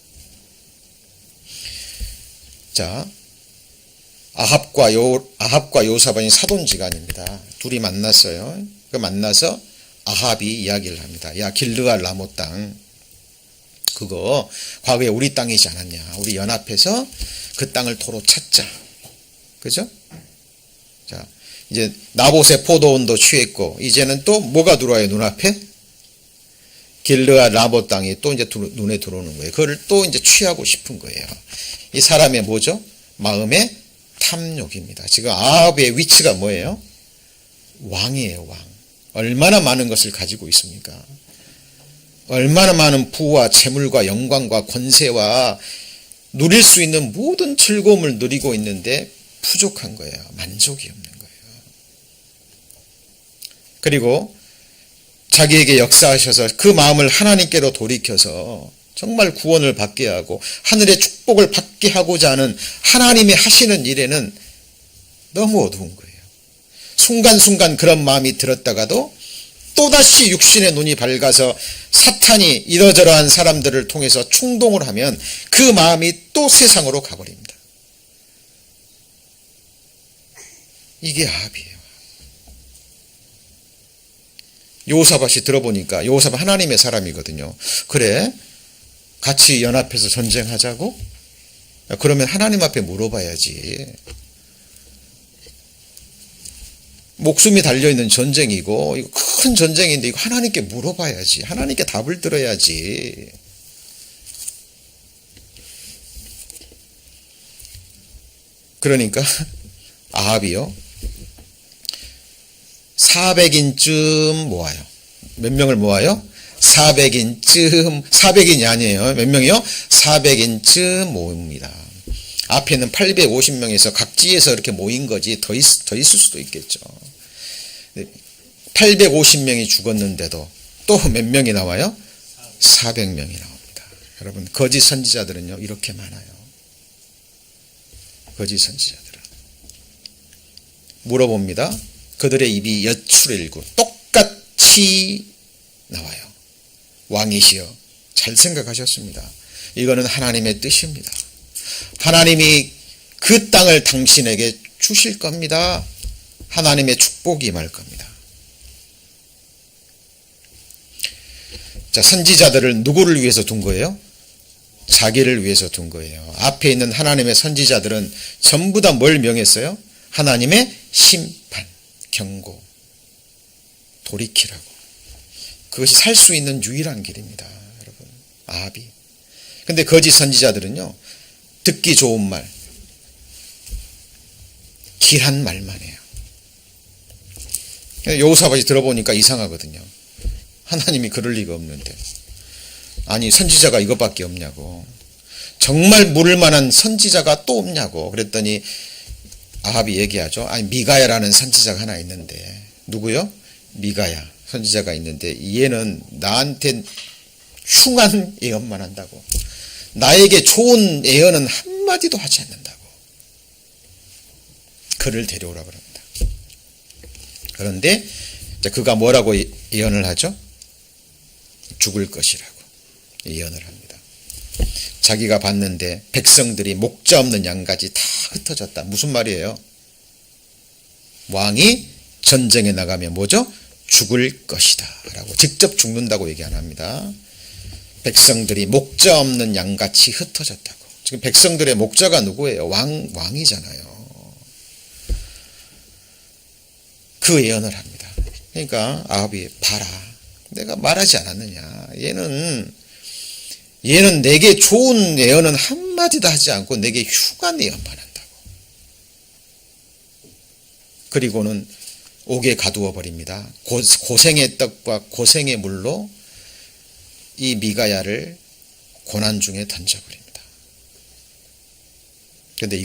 자, 아합과 여호사밧이 사돈지간입니다. 둘이 만났어요. 그 만나서 아합이 이야기를 합니다. 야, 길르앗 라못 땅, 그거 과거에 우리 땅이지 않았냐? 우리 연합해서 그 땅을 도로 찾자. 그죠? 자, 이제 나봇의 포도원도 취했고 이제는 또 뭐가 들어와요? 눈앞에? 길르앗 라못 땅이 또 이제 눈에 들어오는 거예요. 그걸 또 이제 취하고 싶은 거예요. 이 사람의 뭐죠? 마음의 탐욕입니다. 지금 아합의 위치가 뭐예요? 왕이에요, 왕. 얼마나 많은 것을 가지고 있습니까? 얼마나 많은 부와 재물과 영광과 권세와 누릴 수 있는 모든 즐거움을 누리고 있는데 부족한 거예요. 만족이 없는 거예요. 그리고 자기에게 역사하셔서 그 마음을 하나님께로 돌이켜서 정말 구원을 받게 하고 하늘의 축복을 받게 하고자 하는 하나님이 하시는 일에는 너무 어두운 거예요. 순간순간 그런 마음이 들었다가도 또다시 육신의 눈이 밝아서 사탄이 이러저러한 사람들을 통해서 충동을 하면 그 마음이 또 세상으로 가버립니다. 이게 아합이에요. 여호사밧이 들어보니까, 여호사밧 하나님의 사람이거든요. 그래, 같이 연합해서 전쟁하자고? 그러면 하나님 앞에 물어봐야지. 목숨이 달려있는 전쟁이고 이거 큰 전쟁인데 이거 하나님께 물어봐야지. 하나님께 답을 들어야지. 그러니까 아합이요, 400인쯤 모아요. 몇 명을 모아요? 400인쯤, 400인이 아니에요. 몇 명이요? 400인쯤 모읍니다. 앞에는 850명에서 각지에서 이렇게 모인 거지 더 있을 수도 있겠죠. 850명이 죽었는데도 또 몇 명이 나와요? 400명이 나옵니다. 여러분, 거짓 선지자들은요 이렇게 많아요. 거짓 선지자들은 물어봅니다. 그들의 입이 여출일구 똑같이 나와요. 왕이시여, 잘 생각하셨습니다. 이거는 하나님의 뜻입니다. 하나님이 그 땅을 당신에게 주실 겁니다. 하나님의 축복이 임할 겁니다. 자, 선지자들을 누구를 위해서 둔 거예요? 자기를 위해서 둔 거예요. 앞에 있는 하나님의 선지자들은 전부 다 뭘 명했어요? 하나님의 심판, 경고, 돌이키라고. 그것이 살 수 있는 유일한 길입니다, 여러분. 아합이. 근데 거짓 선지자들은요, 듣기 좋은 말, 길한 말만 해요. 여호사밧이 들어보니까 이상하거든요. 하나님이 그럴 리가 없는데. 아니, 선지자가 이것밖에 없냐고. 정말 물을 만한 선지자가 또 없냐고. 그랬더니 아합이 얘기하죠. 아니, 미가야라는 선지자가 하나 있는데. 누구요? 미가야 선지자가 있는데 얘는 나한테 흉한 예언만 한다고. 나에게 좋은 예언은 한마디도 하지 않는다고. 그를 데려오라고 합니다. 그런데 그가 뭐라고 예언을 하죠? 죽을 것이라고 예언을 합니다. 자기가 봤는데 백성들이 목자 없는 양같이 다 흩어졌다. 무슨 말이에요? 왕이 전쟁에 나가면 뭐죠? 죽을 것이다 라고, 직접 죽는다고 얘기 안 합니다. 백성들이 목자 없는 양같이 흩어졌다고. 지금 백성들의 목자가 누구예요? 왕이잖아요. 그 예언을 합니다. 그러니까 아합이, 봐라, 내가 말하지 않았느냐. 얘는 내게 좋은 예언은 한마디도 하지 않고 내게 흉한 예언만 한다고. 그리고는 옥에 가두어 버립니다. 고생의 떡과 고생의 물로 이 미가야를 고난 중에 던져버립니다. 그런데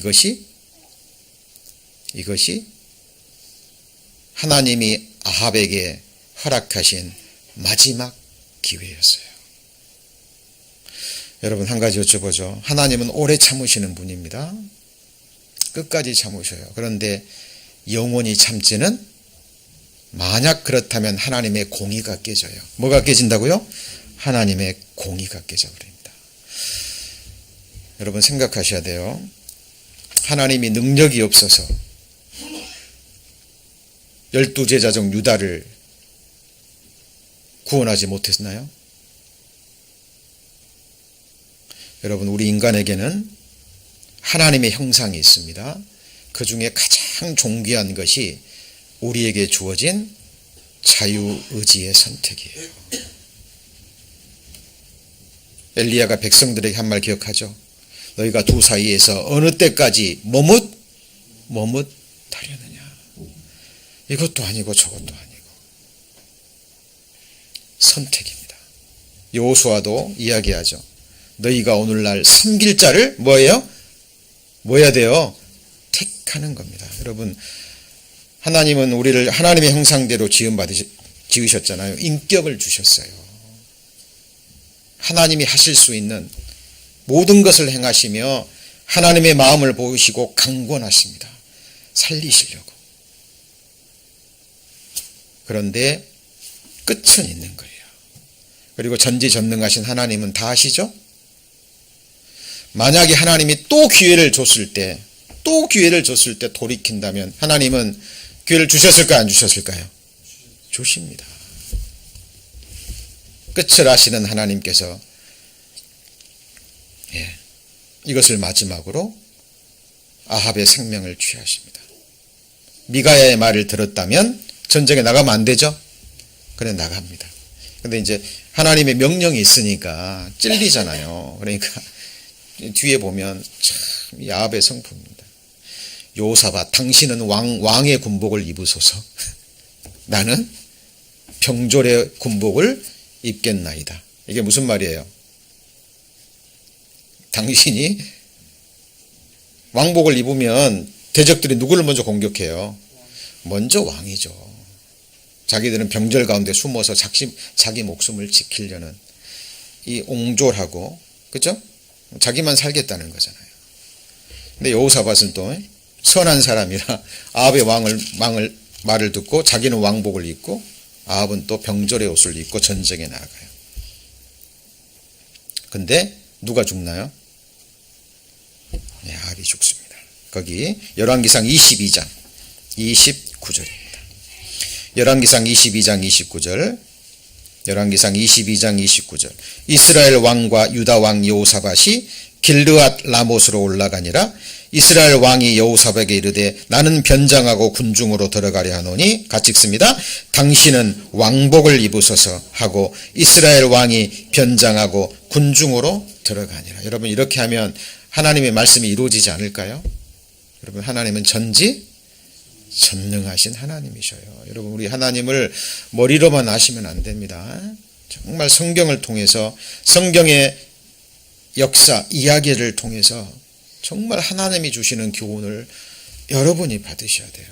이것이 하나님이 아합에게 허락하신 마지막 기회였어요. 여러분, 한 가지 여쭤보죠. 하나님은 오래 참으시는 분입니다. 끝까지 참으셔요. 그런데 영원히 참지는, 만약 그렇다면 하나님의 공의가 깨져요. 뭐가 깨진다고요? 하나님의 공의가 깨져버립니다. 여러분, 생각하셔야 돼요. 하나님이 능력이 없어서 12제자 중 유다를 구원하지 못했나요? 여러분, 우리 인간에게는 하나님의 형상이 있습니다. 그 중에 가장 존귀한 것이 우리에게 주어진 자유의지의 선택이에요. 엘리야가 백성들에게 한 말 기억하죠? 너희가 두 사이에서 어느 때까지 머뭇하려느냐. 이것도 아니고 저것도 아니고. 선택입니다. 여호수아도 이야기하죠. 너희가 오늘날 섬길 자를 뭐예요? 뭐 해야 돼요? 택하는 겁니다. 여러분, 하나님은 우리를 하나님의 형상대로 지으셨잖아요. 인격을 주셨어요. 하나님이 하실 수 있는 모든 것을 행하시며 하나님의 마음을 보시고 강권하십니다. 살리시려고. 그런데 끝은 있는 거예요. 그리고 전지전능하신 하나님은 다 아시죠? 만약에 하나님이 또 기회를 줬을 때 돌이킨다면 하나님은 기회를 주셨을까요? 안 주셨을까요? 주십니다. 끝을 아시는 하나님께서 이것을 마지막으로 아합의 생명을 취하십니다. 미가야의 말을 들었다면 전쟁에 나가면 안 되죠? 그래, 나갑니다. 근데 이제 하나님의 명령이 있으니까 찔리잖아요. 그러니까 뒤에 보면 참 이 아합의 성품입니다. 여호사밧, 당신은 왕의 군복을 입으소서. 나는 병졸의 군복을 입겠나이다. 이게 무슨 말이에요? 당신이 왕복을 입으면 대적들이 누구를 먼저 공격해요? 먼저 왕이죠. 자기들은 병절 가운데 숨어서 자기 목숨을 지키려는 이 옹졸하고, 그죠? 자기만 살겠다는 거잖아요. 근데 여호사밧은 또 선한 사람이라 아합의 말을 듣고 자기는 왕복을 입고 아합은 또 병절의 옷을 입고 전쟁에 나가요. 근데 누가 죽나요? 아합이 죽습니다. 거기 열왕기상 22장 29절입니다. 열왕기상 22장 29절 열왕기상 22장 29절. 이스라엘 왕과 유다 왕 여호사밧이 길르앗 라못으로 올라가니라. 이스라엘 왕이 여호사밧에게 이르되 나는 변장하고 군중으로 들어가려 하노니, 같이 읽습니다. 당신은 왕복을 입으소서 하고 이스라엘 왕이 변장하고 군중으로 들어가니라. 여러분, 이렇게 하면 하나님의 말씀이 이루어지지 않을까요? 여러분, 하나님은 전능하신 하나님이셔요. 여러분, 우리 하나님을 머리로만 아시면 안 됩니다. 정말 성경을 통해서, 성경의 역사, 이야기를 통해서 정말 하나님이 주시는 교훈을 여러분이 받으셔야 돼요.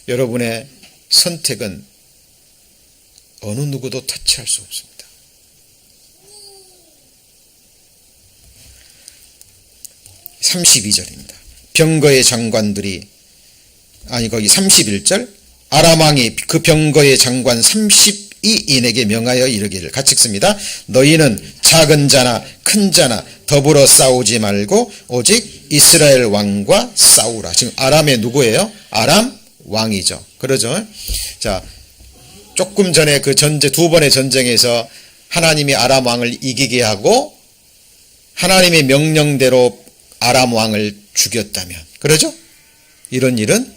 여러분의 선택은 어느 누구도 터치할 수 없습니다. (32절입니다) 병거의 장관들이, 거기 31절, 아람 왕이 그 병거의 장관 32인에게 명하여 이르기를, 같이 읽습니다. 너희는 작은 자나 큰 자나 더불어 싸우지 말고 오직 이스라엘 왕과 싸우라. 지금 아람의 누구예요? 아람 왕이죠. 그러죠? 자, 조금 전에 그 두 번의 전쟁에서 하나님이 아람 왕을 이기게 하고 하나님의 명령대로 아람 왕을 죽였다면, 그러죠? 이런 일은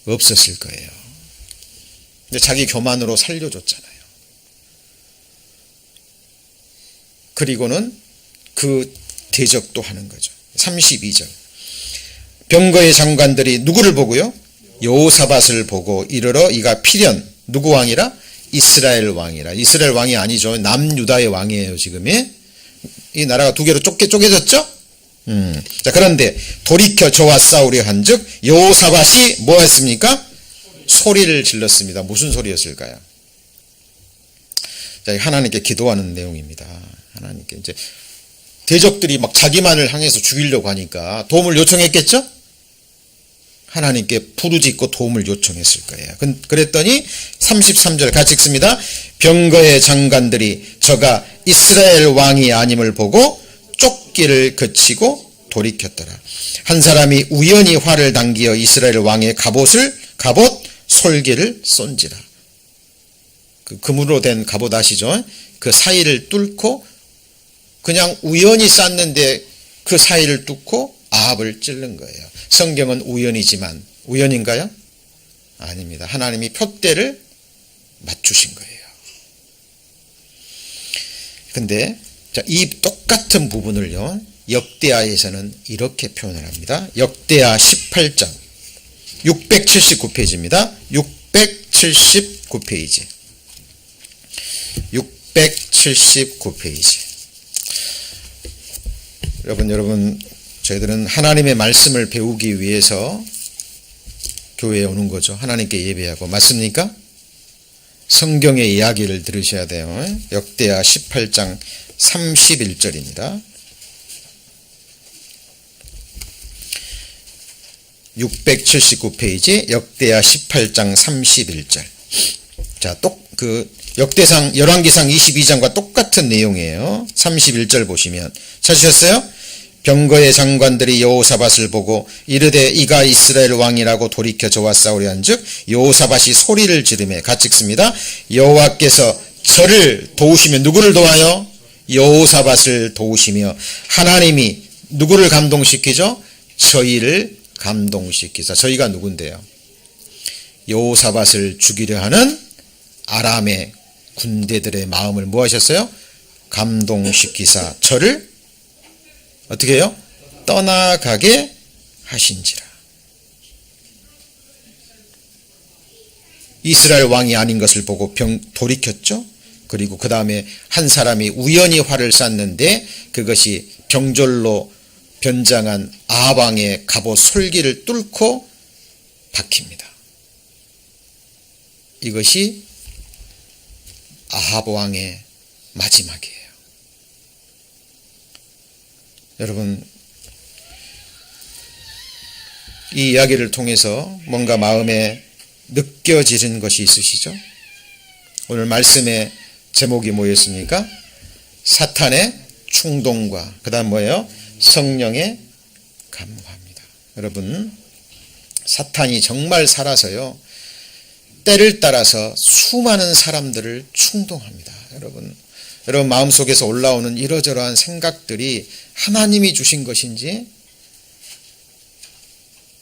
없었을 거예요. 근데 자기 교만으로 살려줬잖아요. 그리고는 그 대적도 하는 거죠. 32절. 병거의 장관들이 누구를 보고요? 여호사밧을 보고 이르러 이가 필연, 누구 왕이라? 이스라엘 왕이라. 이스라엘 왕이 아니죠. 남유다의 왕이에요. 지금이. 이 나라가 두 개로 쪼개졌죠? 자, 그런데 돌이켜 저와 싸우려 한즉 여호사밧이 뭐 했습니까? 소리를 질렀습니다. 무슨 소리였을까요? 자, 하나님께 기도하는 내용입니다. 하나님께 이제 대적들이 막 자기만을 향해서 죽이려고 하니까 도움을 요청했겠죠? 하나님께 부르짖고 도움을 요청했을 거예요. 그랬더니 33절 같이 읽습니다. 병거의 장관들이 저가 이스라엘 왕이 아님을 보고 쫓기를 그치고 돌이켰더라. 한 사람이 우연히 활을 당기어 이스라엘 왕의 갑옷 솔기를 쏜지라. 그 금으로 된 갑옷 아시죠? 그 사이를 뚫고, 그냥 우연히 쐈는데 그 사이를 뚫고 아합을 찌른 거예요. 성경은 우연이지만, 우연인가요? 아닙니다. 하나님이 표대를 맞추신 거예요. 근데 이 똑같은 부분을요, 역대하에서는 이렇게 표현을 합니다. 역대하 18장 679페이지입니다. 679페이지. 679페이지. 여러분, 저희들은 하나님의 말씀을 배우기 위해서 교회에 오는 거죠. 하나님께 예배하고. 맞습니까? 성경의 이야기를 들으셔야 돼요. 역대하 18장 31절입니다. 679페이지 역대하 18장 31절. 자, 역대상 열왕기상 22장과 똑같은 내용이에요. 31절 보시면 찾으셨어요? 병거의 장관들이 여호사밧을 보고 이르되 이가 이스라엘 왕이라고 돌이켜 저와 싸우려 한즉 여호사밧이 소리를 지르매, 같이 읽습니다. 여호와께서 저를 도우시며, 누구를 도와요? 여호사밧을 도우시며 하나님이 누구를 감동시키죠? 저희를 감동시키사. 저희가 누군데요? 여호사밧을 죽이려 하는 아람의 군대들의 마음을 뭐 하셨어요? 감동시키사 저를 어떻게 해요? 떠나가게 하신지라. 이스라엘 왕이 아닌 것을 보고 돌이켰죠. 그리고 그 다음에 한 사람이 우연히 활을 쐈는데 그것이 병졸로 변장한 아합 왕의 갑옷 솔기를 뚫고 박힙니다. 이것이 아합 왕의 마지막이에요. 여러분, 이 이야기를 통해서 뭔가 마음에 느껴지는 것이 있으시죠? 오늘 말씀의 제목이 뭐였습니까? 사탄의 충동과 그 다음 뭐예요? 성령의 감화입니다. 여러분, 사탄이 정말 살아서요, 때를 따라서 수많은 사람들을 충동합니다. 여러분 마음속에서 올라오는 이러저러한 생각들이 하나님이 주신 것인지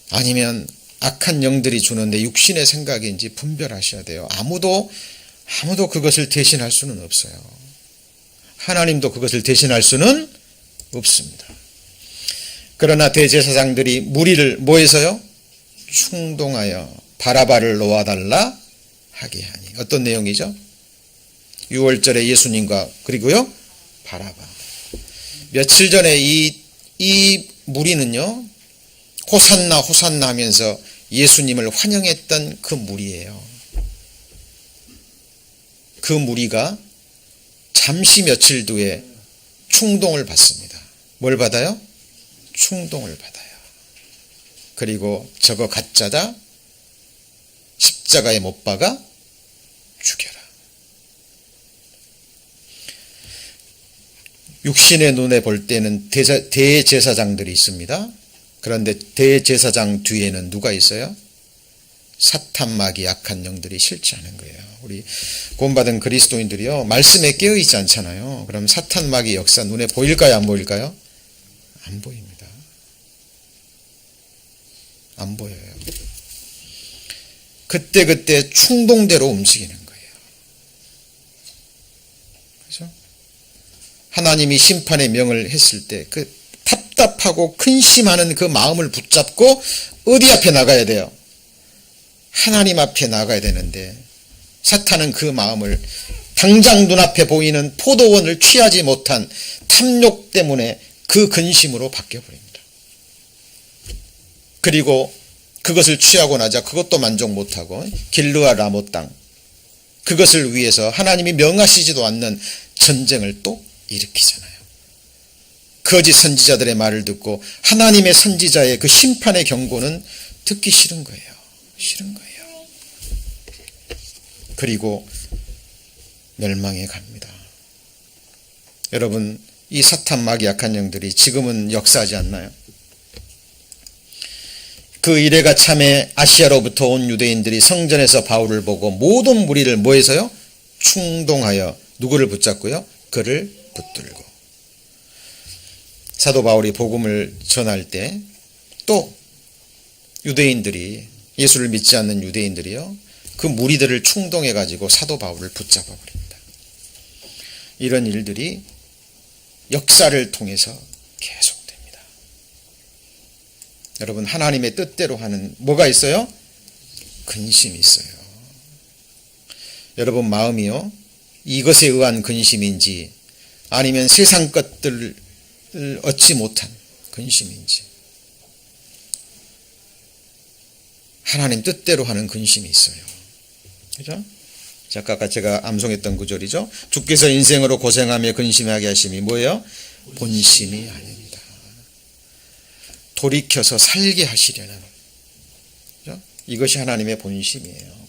아니면 악한 영들이 주는데 육신의 생각인지 분별하셔야 돼요. 아무도 그것을 대신할 수는 없어요. 하나님도 그것을 대신할 수는 없습니다. 그러나 대제사장들이 무리를 뭐해서요? 충동하여 바라바를 놓아달라 하게 하니. 어떤 내용이죠? 6월절에 예수님과 그리고요 바라바. 며칠 전에 이 무리는요 호산나 호산나 하면서 예수님을 환영했던 그 무리예요. 그 무리가 잠시 며칠 뒤에 충동을 받습니다. 뭘 받아요? 충동을 받아요. 그리고 저거 가짜다 십자가에 못 박아 죽여라. 육신의 눈에 볼 때는 대제사장들이 있습니다. 그런데 대제사장 뒤에는 누가 있어요? 사탄 마귀 악한 영들이 실제하는 거예요. 우리 구원받은 그리스도인들이요 말씀에 깨어있지 않잖아요. 그럼 사탄 마귀 역사 눈에 보일까요? 안 보일까요? 안 보입니다. 안 보여요. 그때 충동대로 움직이는 거예요. 그렇죠? 하나님이 심판의 명을 했을 때 그 답답하고 근심하는 그 마음을 붙잡고 어디 앞에 나가야 돼요? 하나님 앞에 나가야 되는데 사탄은 그 마음을 당장 눈앞에 보이는 포도원을 취하지 못한 탐욕 때문에 그 근심으로 바뀌어버립니다. 그리고 그것을 취하고 나자 그것도 만족 못하고 길르아 라못 땅 그것을 위해서 하나님이 명하시지도 않는 전쟁을 또 일으키잖아요. 거짓 선지자들의 말을 듣고 하나님의 선지자의 그 심판의 경고는 듣기 싫은 거예요. 싫은 거예요. 그리고 멸망해 갑니다. 여러분 이 사탄 마귀 악한 영들이 지금은 역사하지 않나요? 그 이래가 참에 아시아로부터 온 유대인들이 성전에서 바울을 보고 모든 무리를 뭐해서요? 충동하여 누구를 붙잡고요? 그를 붙들고. 사도 바울이 복음을 전할 때 또 유대인들이 예수를 믿지 않는 유대인들이요 그 무리들을 충동해 가지고 사도 바울을 붙잡아 버립니다. 이런 일들이 역사를 통해서 계속됩니다. 여러분 하나님의 뜻대로 하는 뭐가 있어요? 근심이 있어요. 여러분 마음이요 이것에 의한 근심인지 아니면 세상 것들을 얻지 못한 근심인지 하나님 뜻대로 하는 근심이 있어요. 그죠? 아까 제가 암송했던 구절이죠. 주께서 인생으로 고생하며 근심하게 하심이 뭐예요? 본심이 아닙니다. 돌이켜서 살게 하시려는. 그죠? 이것이 하나님의 본심이에요.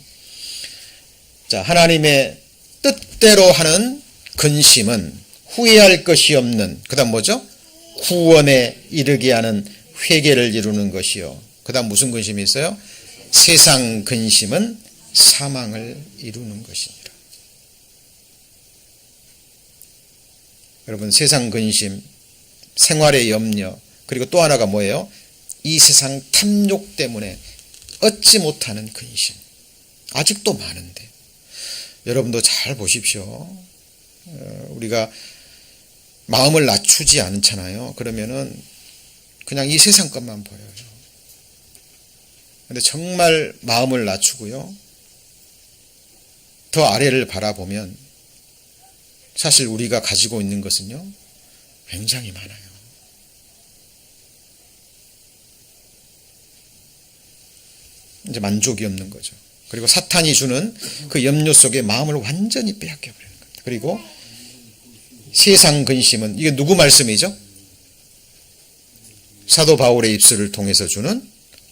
자, 하나님의 뜻대로 하는 근심은 후회할 것이 없는, 그 다음 뭐죠? 구원에 이르게 하는 회개를 이루는 것이요. 그 다음 무슨 근심이 있어요? 세상 근심은 사망을 이루는 것이니라. 여러분 세상 근심, 생활의 염려, 그리고 또 하나가 뭐예요? 이 세상 탐욕 때문에 얻지 못하는 근심. 아직도 많은데 여러분도 잘 보십시오. 우리가 마음을 낮추지 않잖아요. 그러면은 그냥 이 세상 것만 보여요. 근데 정말 마음을 낮추고요. 더 아래를 바라보면 사실 우리가 가지고 있는 것은요. 굉장히 많아요. 이제 만족이 없는 거죠. 그리고 사탄이 주는 그 염려 속에 마음을 완전히 빼앗겨 버리는 겁니다. 그리고 세상 근심은 이게 누구 말씀이죠? 사도 바울의 입술을 통해서 주는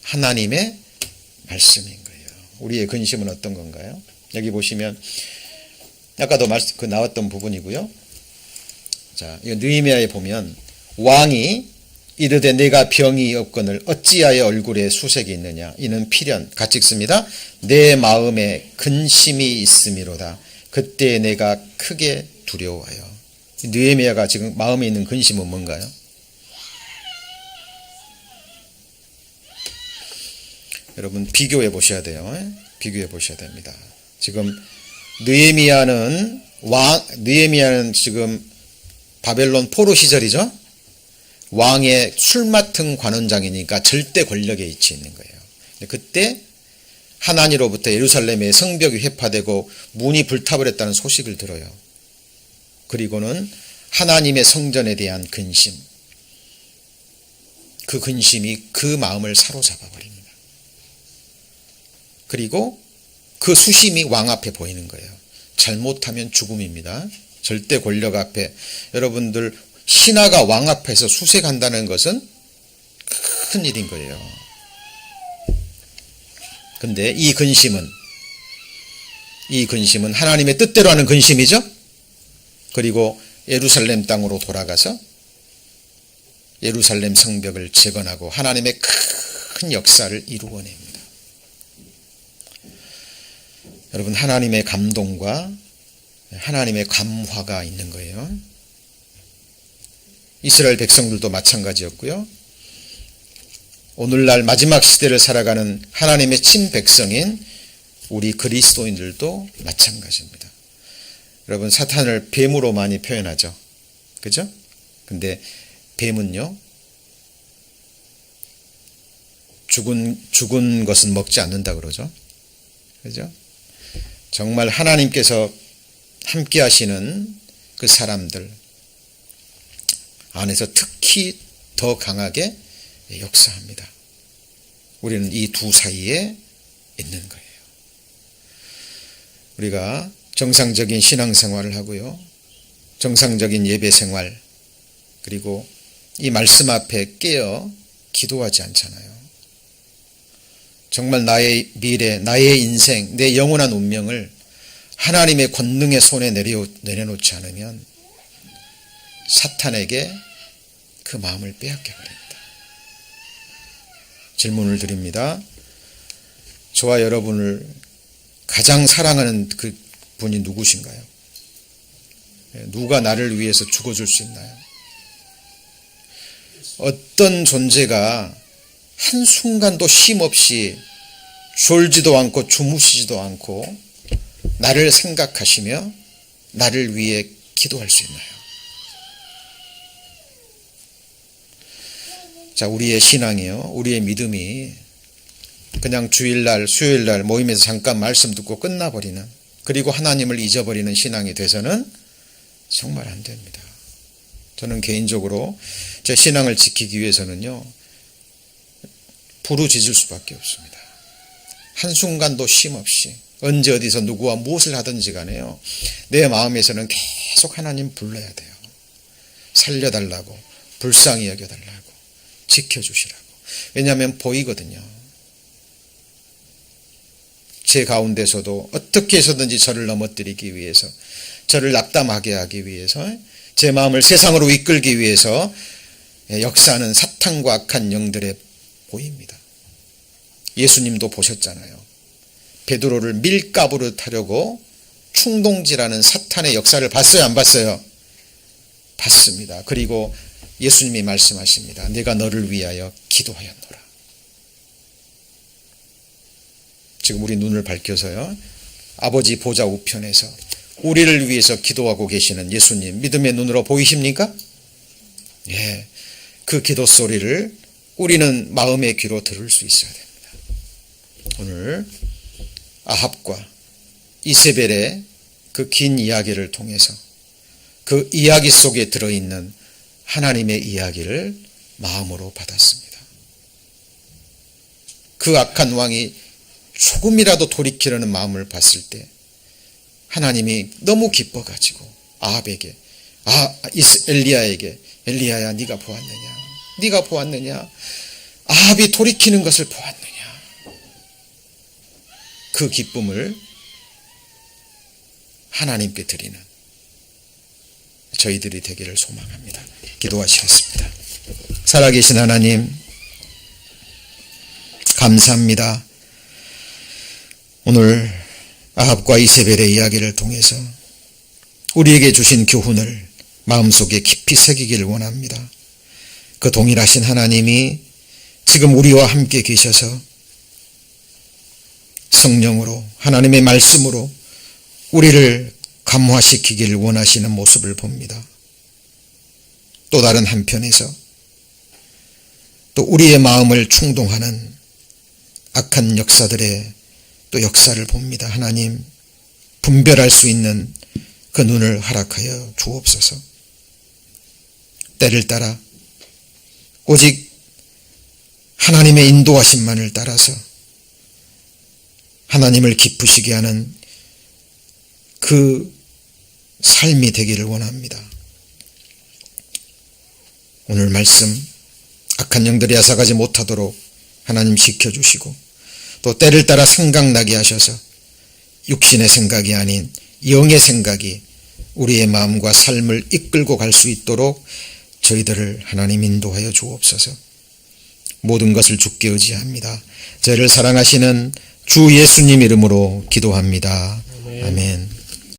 하나님의 말씀인 거예요. 우리의 근심은 어떤 건가요? 여기 보시면 아까도 나왔던 부분이고요. 자, 이 느헤미야에 보면 왕이 이르되 내가 병이 없거늘 어찌하여 얼굴에 수색이 있느냐. 이는 필연 같이 읽습니다. 내 마음에 근심이 있음이로다. 그때 내가 크게 두려워하여. 느헤미야가 지금 마음에 있는 근심은 뭔가요? 여러분 비교해 보셔야 돼요. 비교해 보셔야 됩니다. 지금 느헤미야는 지금 바벨론 포로 시절이죠. 왕의 술 맡은 관원장이니까 절대 권력에 위치해 있는 거예요. 그때 하나니로부터 예루살렘의 성벽이 회파되고 문이 불타버렸다는 소식을 들어요. 그리고는 하나님의 성전에 대한 근심, 그 근심이 그 마음을 사로잡아 버립니다. 그리고 그 수심이 왕 앞에 보이는 거예요. 잘못하면 죽음입니다. 절대 권력 앞에. 여러분들 신하가 왕 앞에서 수색한다는 것은 큰 일인 거예요. 근데 이 근심은 하나님의 뜻대로 하는 근심이죠. 그리고 예루살렘 땅으로 돌아가서 예루살렘 성벽을 재건하고 하나님의 큰 역사를 이루어냅니다. 여러분 하나님의 감동과 하나님의 감화가 있는 거예요. 이스라엘 백성들도 마찬가지였고요. 오늘날 마지막 시대를 살아가는 하나님의 친백성인 우리 그리스도인들도 마찬가지입니다. 여러분 사탄을 뱀으로 많이 표현하죠. 그죠? 근데 뱀은요. 죽은 것은 먹지 않는다 그러죠. 그죠? 정말 하나님께서 함께 하시는 그 사람들 안에서 특히 더 강하게 역사합니다. 우리는 이 두 사이에 있는 거예요. 우리가 정상적인 신앙생활을 하고요. 정상적인 예배생활 그리고 이 말씀 앞에 깨어 기도하지 않잖아요. 정말 나의 미래, 나의 인생, 내 영원한 운명을 하나님의 권능의 손에 내려놓지 않으면 사탄에게 그 마음을 빼앗겨 버립니다. 질문을 드립니다. 저와 여러분을 가장 사랑하는 그 분이 누구신가요? 누가 나를 위해서 죽어줄 수 있나요? 어떤 존재가 한순간도 쉼없이 졸지도 않고 주무시지도 않고 나를 생각하시며 나를 위해 기도할 수 있나요? 자, 우리의 신앙이요, 우리의 믿음이 그냥 주일날, 수요일날 모임에서 잠깐 말씀 듣고 끝나버리는, 그리고 하나님을 잊어버리는 신앙이 돼서는 정말 안 됩니다. 저는 개인적으로 제 신앙을 지키기 위해서는요, 부르짖을 수밖에 없습니다. 한순간도 쉼없이 언제 어디서 누구와 무엇을 하든지 간에요, 내 마음에서는 계속 하나님 불러야 돼요. 살려달라고, 불쌍히 여겨달라고, 지켜주시라고. 왜냐하면 보이거든요. 제 가운데서도 어떻게 해서든지 저를 넘어뜨리기 위해서, 저를 낙담하게 하기 위해서, 제 마음을 세상으로 이끌기 위해서 역사하는 사탄과 악한 영들에 보입니다. 예수님도 보셨잖아요. 베드로를 밀가부를 타려고 충동질하는 사탄의 역사를 봤어요, 안 봤어요? 봤습니다. 그리고 예수님이 말씀하십니다. 내가 너를 위하여 기도하였노라. 지금 우리 눈을 밝혀서요, 아버지 보좌 우편에서 우리를 위해서 기도하고 계시는 예수님, 믿음의 눈으로 보이십니까? 예, 그 기도 소리를 우리는 마음의 귀로 들을 수 있어야 됩니다. 오늘 아합과 이세벨의 그 긴 이야기를 통해서 그 이야기 속에 들어있는 하나님의 이야기를 마음으로 받았습니다. 그 악한 왕이 조금이라도 돌이키려는 마음을 봤을 때 하나님이 너무 기뻐가지고 아합에게, 엘리야에게, 엘리야야 네가 보았느냐, 네가 보았느냐, 아합이 돌이키는 것을 보았느냐. 그 기쁨을 하나님께 드리는 저희들이 되기를 소망합니다. 기도하시겠습니다. 살아계신 하나님, 감사합니다. 오늘 아합과 이세벨의 이야기를 통해서 우리에게 주신 교훈을 마음속에 깊이 새기기를 원합니다. 그 동일하신 하나님이 지금 우리와 함께 계셔서 성령으로, 하나님의 말씀으로 우리를 감화시키기를 원하시는 모습을 봅니다. 또 다른 한편에서 또 우리의 마음을 충동하는 악한 역사들의 또 역사를 봅니다. 하나님, 분별할 수 있는 그 눈을 허락하여 주옵소서. 때를 따라 오직 하나님의 인도하심만을 따라서 하나님을 기쁘시게 하는 그 삶이 되기를 원합니다. 오늘 말씀 악한 영들이 앗아가지 못하도록 하나님 지켜주시고 또 때를 따라 생각나게 하셔서 육신의 생각이 아닌 영의 생각이 우리의 마음과 삶을 이끌고 갈 수 있도록 저희들을 하나님 인도하여 주옵소서. 모든 것을 주께 의지합니다. 저희를 사랑하시는 주 예수님 이름으로 기도합니다. 아멘.